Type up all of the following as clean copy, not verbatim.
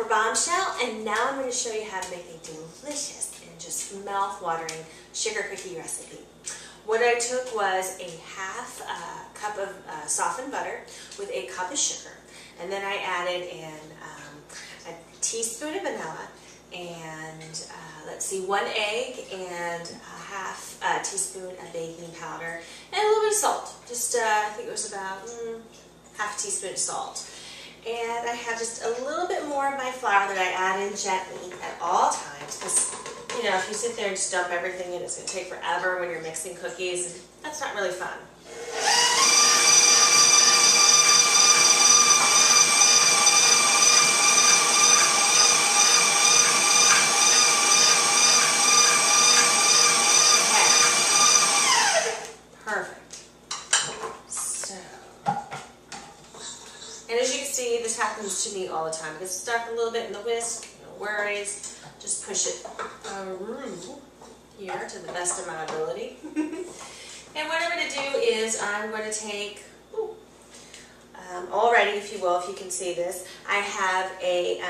pepper bombshell, and now I'm going to show you how to make a delicious and just mouth-watering sugar cookie recipe. What I took was a half cup of softened butter with a cup of sugar, and then I added in a teaspoon of vanilla and let's see, 1 egg and a half teaspoon of baking powder and a little bit of salt. Just I think it was about half a teaspoon of salt. And I have just a little bit more of my flour that I add in gently at all times, because you know, if you sit there and just dump everything in, it's going to take forever when you're mixing cookies, and that's not really fun. And as you can see, this happens to me all the time. It gets stuck a little bit in the whisk, no worries. Just push it through here to the best of my ability. And what I'm going to do is I'm going to take, already, if you will, if you can see this, I have a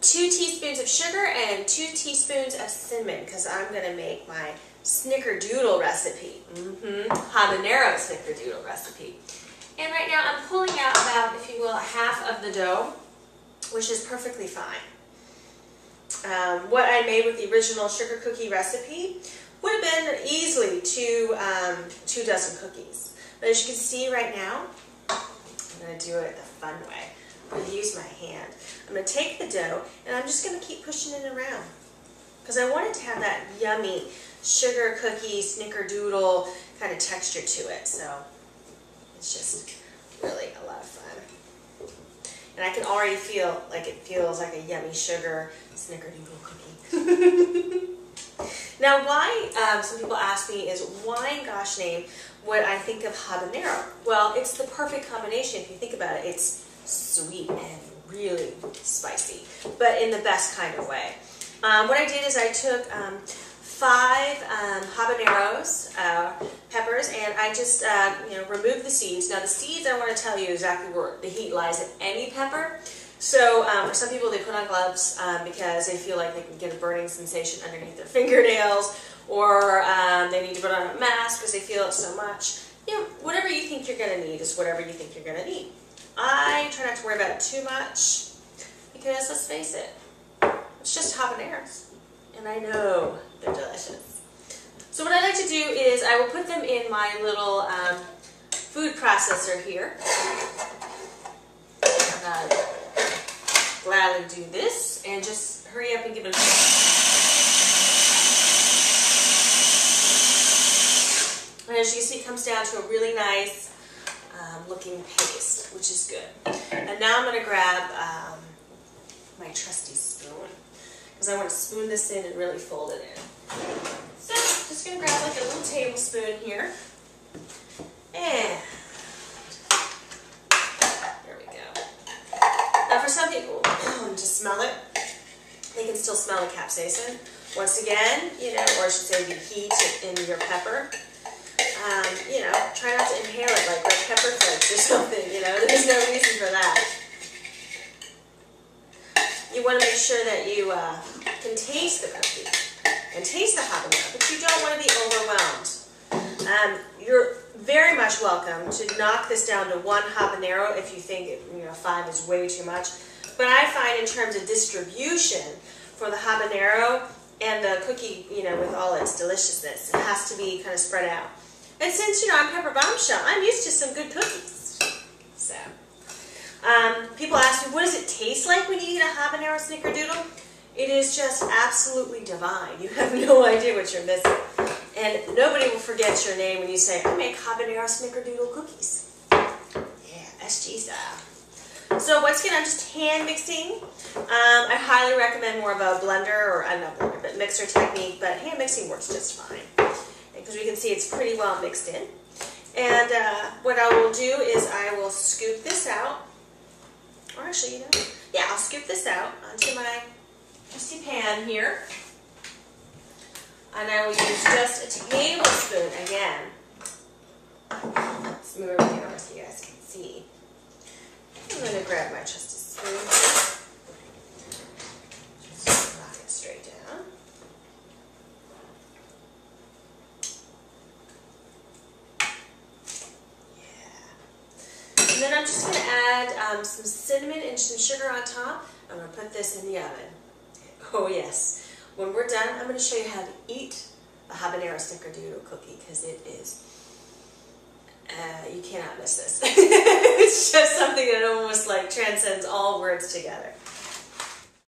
2 teaspoons of sugar and 2 teaspoons of cinnamon, because I'm going to make my Snickerdoodle recipe. Habanero Snickerdoodle recipe. And right now I'm pulling out about, if you will, half of the dough, which is perfectly fine. What I made with the original sugar cookie recipe would have been easily 2 dozen cookies. But as you can see right now, I'm going to do it the fun way. I'm going to use my hand. I'm going to take the dough and I'm just going to keep pushing it around, because I want it to have that yummy sugar cookie Snickerdoodle kind of texture to it. So it's just really a lot of fun. And I can already feel like it feels like a yummy sugar Snickerdoodle cookie. Now why, some people ask me, is why in gosh name would I think of habanero? Well, it's the perfect combination if you think about it. It's sweet and really spicy, but in the best kind of way. What I did is I took 5 habaneros, peppers, and I just removed the seeds. Now the seeds, I want to tell you exactly where the heat lies in any pepper. So for some people, they put on gloves because they feel like they can get a burning sensation underneath their fingernails, or they need to put on a mask because they feel it so much. You know, whatever you think you're going to need is whatever you think you're going to need. I try not to worry about it too much because, let's face it, it's just habaneros. And I know they're delicious. So what I like to do is I will put them in my little food processor here. And I'll gladly do this and just hurry up and give it a try. And as you can see, it comes down to a really nice looking paste, which is good. And now I'm going to grab my trusty spoon, because I want to spoon this in and really fold it in. So I'm just going to grab like a little tablespoon here. And there we go. Now for some people, to smell it, they can still smell the capsaicin. Once again, or I should say the heat in your pepper. Try not to inhale it like red pepper flakes or something, there's no reason for that. You want to make sure that you can taste the cookie and taste the habanero, but you don't want to be overwhelmed. You're very much welcome to knock this down to 1 habanero if you think 5 is way too much. But I find in terms of distribution for the habanero and the cookie, with all its deliciousness, it has to be kind of spread out. And since I'm Pepper Bombshell, I'm used to some good cookies. So. People ask me, what does it taste like when you eat a habanero Snickerdoodle? It is just absolutely divine. You have no idea what you're missing. And nobody will forget your name when you say, I make habanero Snickerdoodle cookies. Yeah, SG style. So once again, I'm just hand mixing. I highly recommend more of a blender, or not blender, but mixer technique, but hand mixing works just fine. Because we can see it's pretty well mixed in. And what I will do is I will scoop this out. Or actually, I'll scoop this out onto my trusty pan here. And I will use just a tablespoon again. Let's move everything over so you guys can see. I'm going to grab my trusty spoon. then I'm just going to add some cinnamon and some sugar on top. I'm going to put this in the oven. Oh yes. When we're done, I'm going to show you how to eat a habanero snickerdoodle cookie because it is, you cannot miss this. It's just something that almost like transcends all words together.